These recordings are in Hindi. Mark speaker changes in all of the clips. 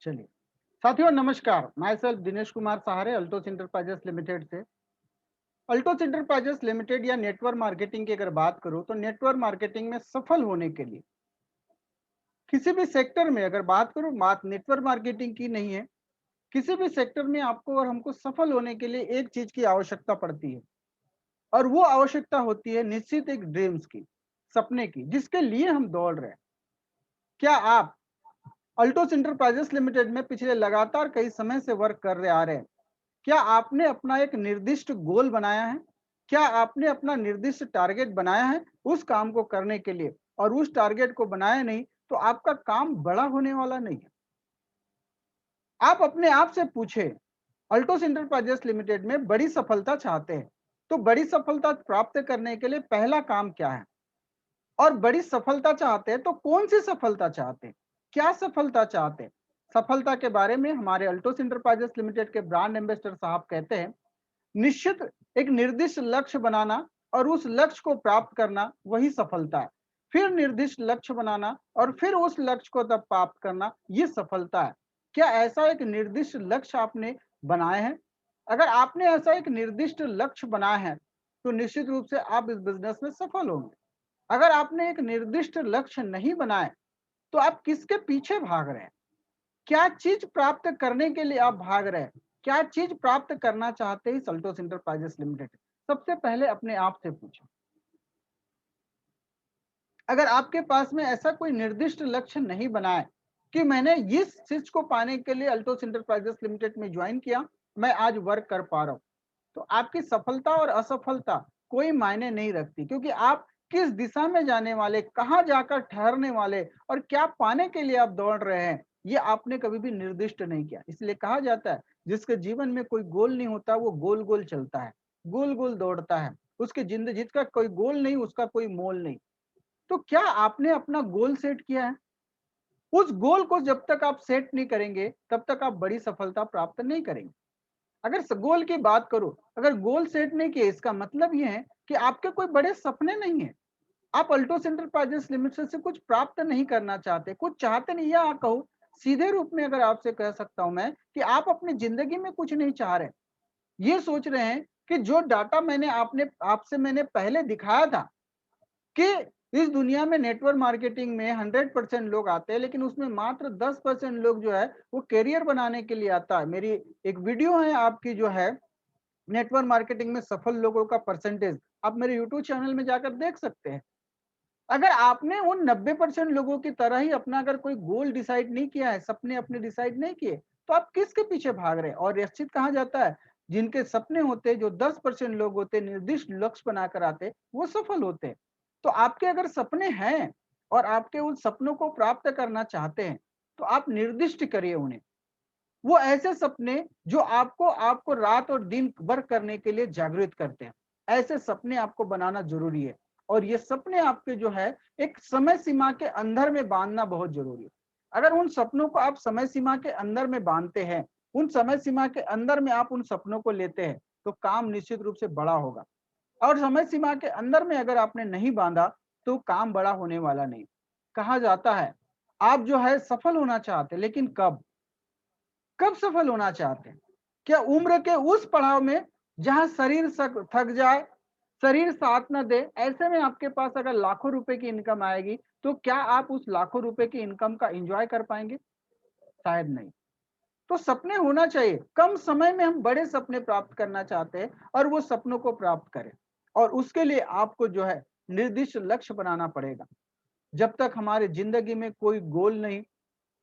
Speaker 1: चलिए। साथियों नमस्कार, माई सेल्फ दिनेश कुमार सहारे, अल्टोस इंटरप्राइजेस लिमिटेड से। अल्टोस इंटरप्राइजेस लिमिटेड या नेटवर्क मार्केटिंग की अगर बात करूं तो नेटवर्क मार्केटिंग में सफल होने के लिए किसी भी सेक्टर में अगर बात करूं, बात नेटवर्क मार्केटिंग की नहीं है। किसी भी सेक्टर में आपको और हमको सफल होने के लिए एक चीज की आवश्यकता पड़ती है, और वो आवश्यकता होती है निश्चित एक ड्रीम्स की, सपने की, जिसके लिए हम दौड़ रहे हैं। क्या आप अल्टोस इंटरप्राइजेस लिमिटेड में पिछले लगातार कई समय से वर्क कर रहे आ रहे हैं? क्या आपने अपना एक निर्दिष्ट गोल बनाया है? क्या आपने अपना निर्दिष्ट टारगेट बनाया है उस काम को करने के लिए, और उस टारगेट को बनाया नहीं तो आपका काम बड़ा होने वाला नहीं है। आप अपने आप से पूछे, अल्टोस इंटरप्राइजेस लिमिटेड में बड़ी सफलता चाहते हैं, तो बड़ी सफलता प्राप्त करने के लिए पहला काम क्या है? और बड़ी सफलता चाहते हैं तो कौन सी सफलता चाहते हैं? क्या सफलता चाहते हैं? सफलता के बारे में हमारे अल्टोस इंटरप्राइजेस लिमिटेड के ब्रांड एम्बेसडर साहब कहते हैं, निश्चित एक निर्दिष्ट लक्ष्य बनाना और उस लक्ष्य को प्राप्त करना वही सफलता है। फिर निर्दिष्ट लक्ष्य बनाना और फिर उस लक्ष्य को तब प्राप्त करना, ये सफलता है। क्या ऐसा एक निर्दिष्ट लक्ष्य आपने बनाए हैं? अगर आपने ऐसा एक निर्दिष्ट लक्ष्य बनाया है तो निश्चित रूप से आप इस बिजनेस में सफल होंगे। अगर आपने एक निर्दिष्ट लक्ष्य नहीं बनाए तो आप किसके पीछे भाग रहे हैं? क्या चीज प्राप्त करने के लिए आप भाग रहे हैं? क्या चीज प्राप्त करना चाहते हैं सल्टोस इंटरप्राइजेस लिमिटेड? सबसे पहले अपने आप से पूछें। अगर आपके पास में ऐसा कोई निर्दिष्ट लक्ष्य नहीं बना है कि मैंने इस चीज को पाने के लिए अल्टोस इंटरप्राइजेस लिमिटेड में ज्वाइन किया, मैं आज वर्क कर पा रहा हूं, तो आपकी सफलता और असफलता कोई मायने नहीं रखती, क्योंकि आप किस दिशा में जाने वाले, कहाँ जाकर ठहरने वाले और क्या पाने के लिए आप दौड़ रहे हैं, ये आपने कभी भी निर्दिष्ट नहीं किया। इसलिए कहा जाता है, जिसके जीवन में कोई गोल नहीं होता वो गोल गोल चलता है, गोल गोल दौड़ता है। उसकी जिंदगी, जिसका कोई गोल नहीं उसका कोई मोल नहीं। तो क्या आपने अपना गोल सेट किया है? उस गोल को जब तक आप सेट नहीं करेंगे तब तक आप बड़ी सफलता प्राप्त नहीं करेंगे। अगर गोल की बात करूं, अगर गोल सेट नहीं किए इसका मतलब यह है कि आपके कोई बड़े सपने नहीं है। आप अल्टोस एंटरप्राइजेस लिमिटेड से कुछ प्राप्त नहीं करना चाहते, कुछ चाहते नहीं, या कहूं सीधे रूप में अगर आपसे कह सकता हूं मैं कि आप अपनी जिंदगी में कुछ नहीं चाह रहे। ये सोच रहे हैं कि जो डाटा मैंने आपने आपसे मैंने पहले दिखाया था कि इस दुनिया में नेटवर्क मार्केटिंग में 100% लोग आते हैं, लेकिन उसमें मात्र 10% लोग जो है वो करियर बनाने के लिए आता है। मेरी एक वीडियो है आपकी जो है नेटवर्क मार्केटिंग में सफल लोगों का परसेंटेज, आप मेरे यूट्यूब चैनल में जाकर देख सकते हैं। अगर आपने उन 90% लोगों की तरह ही अपना अगर कोई गोल डिसाइड नहीं किया है, सपने अपने डिसाइड नहीं किए, तो आप किसके पीछे भाग रहे हैं? और निश्चित कहा जाता है, जिनके सपने होते, जो 10% लोग होते, निर्दिष्ट लक्ष्य बनाकर आते, वो सफल होते। तो आपके अगर सपने हैं और आपके उन सपनों को प्राप्त करना चाहते हैं, तो आप निर्दिष्ट करिए उन्हें। वो ऐसे सपने जो आपको आपको रात और दिन वर्क करने के लिए जागृत करते हैं, ऐसे सपने आपको बनाना जरूरी है। और ये सपने आपके जो है एक समय सीमा के अंदर में बांधना बहुत जरूरी है। अगर उन सपनों को आप समय सीमा के अंदर में बांधते हैं, उन समय सीमा के अंदर में आप उन सपनों को लेते हैं, तो काम निश्चित रूप से बड़ा होगा। और समय सीमा के अंदर में अगर आपने नहीं बांधा तो काम बड़ा होने वाला नहीं। कहा जाता है, आप जो है सफल होना चाहते, लेकिन कब? कब सफल होना चाहते हैं? क्या उम्र के उस पड़ाव में जहां शरीर थक जाए, शरीर साथ न दे, ऐसे में आपके पास अगर लाखों रुपए की इनकम आएगी, तो क्या आप उस लाखों रुपए की इनकम का एंजॉय कर पाएंगे? शायद नहीं। तो सपने होना चाहिए, कम समय में हम बड़े सपने प्राप्त करना चाहते हैं और वो सपनों को प्राप्त करें। और उसके लिए आपको जो है निर्दिष्ट लक्ष्य बनाना पड़ेगा। जब तक हमारे जिंदगी में कोई गोल नहीं,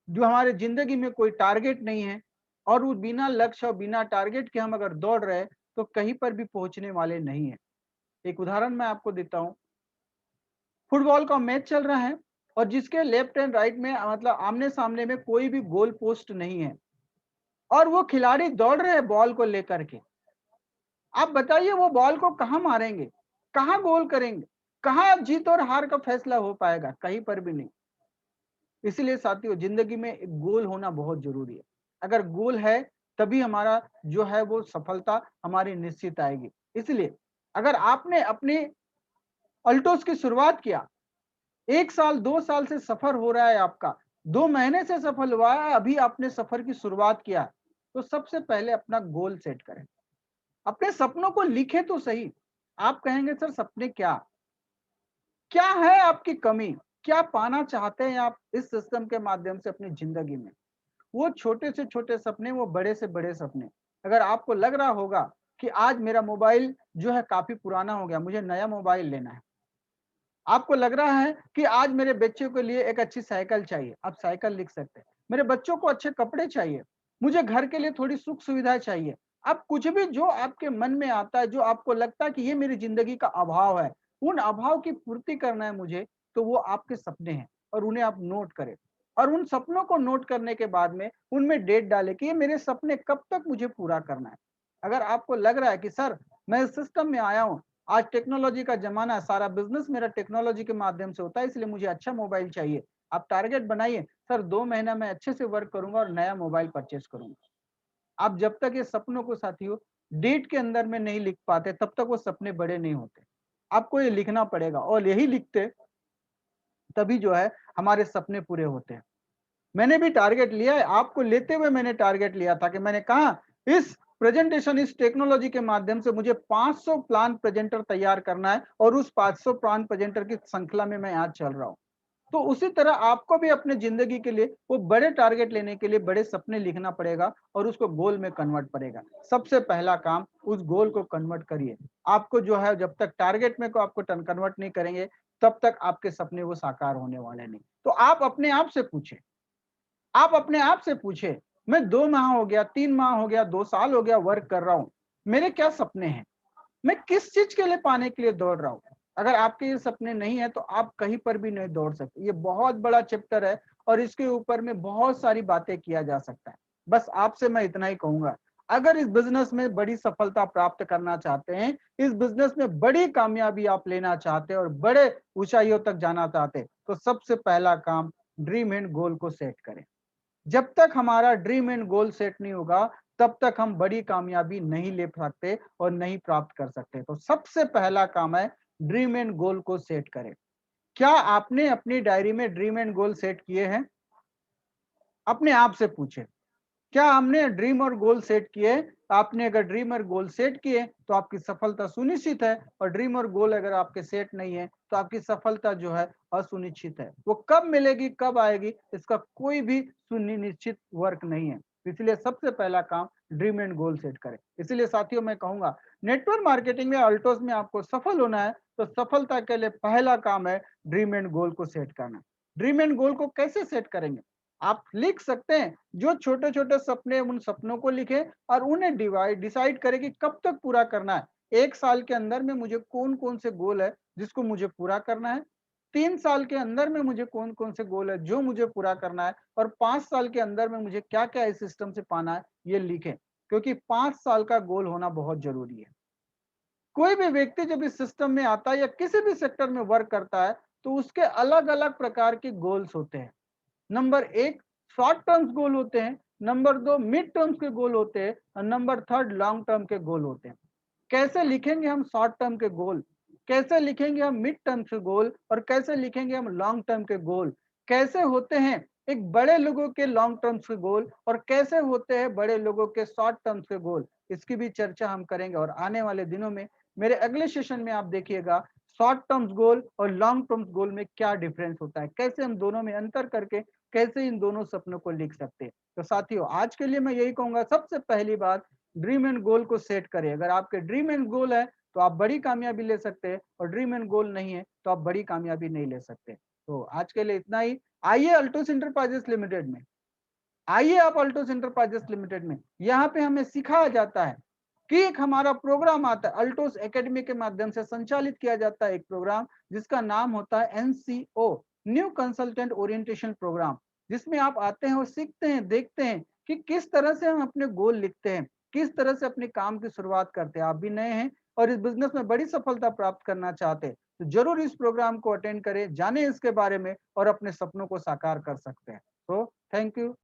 Speaker 1: जो हमारे जिंदगी में कोई टारगेट नहीं है, और वो बिना लक्ष्य और बिना टारगेट के हम अगर दौड़ रहे हैं, तो कहीं पर भी पहुंचने वाले नहीं है। एक उदाहरण मैं आपको देता हूँ। फुटबॉल का मैच चल रहा है और जिसके लेफ्ट एंड राइट में मतलब आमने सामने में कोई भी गोल पोस्ट नहीं है, और वो खिलाड़ी दौड़ रहे हैं बॉल को लेकर के। आप बताइए वो बॉल को कहाँ मारेंगे, कहाँ गोल करेंगे, कहाँ जीत और हार का फैसला हो पाएगा? कहीं पर भी नहीं। इसलिए साथियों, जिंदगी में एक गोल होना बहुत जरूरी है। अगर गोल है तभी हमारा जो है वो सफलता हमारी निश्चित आएगी। इसलिए अगर आपने अपने अल्टोस की शुरुआत किया, 1 साल 2 साल से सफर हो रहा है आपका, 2 महीने से सफल हुआ है, अभी आपने सफर की शुरुआत किया, तो सबसे पहले अपना गोल सेट करें। अपने सपनों को लिखें तो सही। आप कहेंगे सर सपने क्या? क्या है आपकी कमी? क्या पाना चाहते हैं आप इस सिस्टम के माध्यम से अपनी ज़िंदगी में? वो छोटे से छोटे सपने, वो बड़े से बड़े सपने। अगर आपको लग रहा होगा कि आज मेरा मोबाइल जो है काफ़ी पुराना हो गया, मुझे नया मोबाइल लेना है। आपको लग रहा है कि आज मेरे बच्चों के लिए एक अच्छी साइकिल चाहिए, आप साइकिल लिख सकते हैं। मेरे बच्चों को अच्छे कपड़े चाहिए, मुझे घर के लिए थोड़ी सुख सुविधाएँ चाहिए। आप कुछ भी जो आपके मन में आता है, जो आपको लगता है कि ये मेरी ज़िंदगी का अभाव है, उन अभाव की पूर्ति करना है मुझे, तो वो आपके सपने हैं और उन्हें आप नोट करें। और उन सपनों को नोट करने के बाद में उनमें डेट डालें कि ये मेरे सपने कब तक मुझे पूरा करना है। अगर आपको लग रहा है कि सर मैं इस सिस्टम में आया हूँ, आज टेक्नोलॉजी का ज़माना है, सारा बिज़नेस मेरा टेक्नोलॉजी के माध्यम से होता है, इसलिए मुझे अच्छा मोबाइल चाहिए। आप टारगेट बनाइए, सर 2 महीना मैं अच्छे से वर्क करूँगा और नया मोबाइल परचेज़ करूँगा। आप जब तक ये सपनों को साथियों डेट के अंदर में नहीं लिख पाते, तब तक वो सपने बड़े नहीं होते। आपको ये लिखना पड़ेगा और यही लिखते तभी जो है हमारे सपने पूरे होते हैं। मैंने भी टारगेट लिया है, आपको लेते हुए मैंने टारगेट लिया था कि मैंने कहा इस प्रेजेंटेशन इस टेक्नोलॉजी के माध्यम से मुझे 500 प्लान प्रेजेंटर तैयार करना है और उस 500 प्लान प्रेजेंटर की श्रृंखला में मैं आज चल रहा हूँ। तो उसी तरह आपको भी अपने ज़िंदगी के लिए वो बड़े टारगेट लेने के लिए बड़े सपने लिखना पड़ेगा और उसको गोल में कन्वर्ट पड़ेगा। सबसे पहला काम उस गोल को कन्वर्ट करिए। आपको जो है जब तक टारगेट में को आपको टन कन्वर्ट नहीं करेंगे, तब तक आपके सपने वो साकार होने वाले नहीं। तो आप अपने आप से पूछें, आप अपने आप से पूछे, मैं 2 माह हो गया, 3 माह हो गया, 2 साल हो गया वर्क कर रहा हूँ। मेरे क्या सपने हैं? मैं किस चीज़ के लिए पाने के लिए दौड़ रहा हूँ? अगर आपके ये सपने नहीं है तो आप कहीं पर भी नहीं दौड़ सकते। ये बहुत बड़ा चैप्टर है और इसके ऊपर में बहुत सारी बातें किया जा सकता है। बस आपसे मैं इतना ही कहूँगा, अगर इस बिज़नेस में बड़ी सफलता प्राप्त करना चाहते हैं, इस बिज़नेस में बड़ी कामयाबी आप लेना चाहते हैं और बड़े ऊँचाइयों तक जाना चाहते हैं, तो सबसे पहला काम ड्रीम एंड गोल को सेट करें। जब तक हमारा ड्रीम एंड गोल सेट नहीं होगा, तब तक हम बड़ी कामयाबी नहीं ले सकते और नहीं प्राप्त कर सकते। तो सबसे पहला काम है ड्रीम एंड गोल को सेट करें। क्या आपने अपनी डायरी में ड्रीम एंड गोल सेट किए हैं? अपने आप से पूछें। क्या हमने ड्रीम और गोल सेट किए? आपने अगर ड्रीम और गोल सेट किए, तो आपकी सफलता सुनिश्चित है और ड्रीम और गोल अगर आपके सेट नहीं है, तो आपकी सफलता जो है असुनिश्चित है। वो कब मिलेगी, कब आएगी, इसका कोई भी सुनिश्चित वर्क नहीं है। इसलिए सबसे पहला काम ड्रीम एंड गोल सेट करें। इसलिए साथियों मैं कहूँगा, नेटवर्क मार्केटिंग में, अल्टोस में आपको सफल होना है, तो सफलता के लिए पहला काम है ड्रीम एंड गोल को सेट करना। ड्रीम एंड गोल को कैसे सेट करेंगे? आप लिख सकते हैं, जो छोटे-छोटे सपने हैं, उन सपनों को लिखें और उन्हें डिसाइड करें कि कब तक पूरा करना है। 1 साल के अंदर में मुझे कौन-कौन से गोल है, जिसको मुझे पूरा करना है। 3 साल के अंदर में मुझे कौन-कौन से गोल है, जो मुझे पूरा करना है और 5 साल के अंदर में मुझे क्या-क्या इस सिस्टम से पाना है, ये लिखें। क्योंकि 5 साल का गोल होना बहुत ज़रूरी है। कोई भी व्यक्ति जब इस सिस्टम में आता है या किसी भी सेक्टर में वर्क करता है, तो उसके अलग-अलग प्रकार के गोल्स होते हैं। नंबर 1 शॉर्ट टर्म्स गोल होते हैं, नंबर 2 मिड टर्म्स के गोल होते हैं और नंबर 3 लॉन्ग टर्म के गोल होते हैं। कैसे लिखेंगे हम शॉर्ट टर्म के गोल? कैसे लिखेंगे हम मिड टर्म के गोल और कैसे लिखेंगे हम लॉन्ग टर्म के गोल? कैसे होते हैं एक बड़े लोगों के लॉन्ग टर्म्स के गोल और कैसे होते हैं बड़े लोगों के शॉर्ट टर्म्स के गोल? इसकी भी चर्चा हम करेंगे और आने वाले दिनों में मेरे अगले सेशन में आप देखिएगा शॉर्ट टर्म्स गोल और लॉन्ग टर्म्स गोल में क्या डिफरेंस होता है? कैसे हम दोनों में अंतर करके कैसे इन दोनों सपनों को लिख सकते हैं? तो साथियों आज के लिए मैं यही कहूँगा, सबसे पहली बात ड्रीम एंड गोल को सेट करें। अगर आपके ड्रीम एंड गोल है, तो आप बड़ी कामयाबी ले सकते हैं और ड्रीम एंड गोल नहीं है, तो आप बड़ी कामयाबी नहीं ले सकते। तो आज के लिए इतना ही। आइए अल्टोस एंटरप्राइजेस लिमिटेड में, आइए आप अल्टोस एंटरप्राइजेस लिमिटेड में, यहाँ पे हमें सिखाया जाता है कि एक हमारा प्रोग्राम आता है, अल्टोस एकेडमी के माध्यम से संचालित किया जाता है एक प्रोग्राम जिसका नाम होता है NCO, new consultant orientation program, जिसमें आप आते हैं और सीखते हैं, देखते हैं कि किस तरह से हम अपने गोल लिखते हैं, किस तरह से अपने काम की शुरुआत करते हैं। आप भी नए हैं और इस बिजनेस में बड़ी सफलता प्राप्त करना चाहते हैं, तो जरूर इस प्रोग्राम को अटेंड करें, जाने इसके बारे में और अपने सपनों को साकार कर सकते हैं। तो थैंक यू।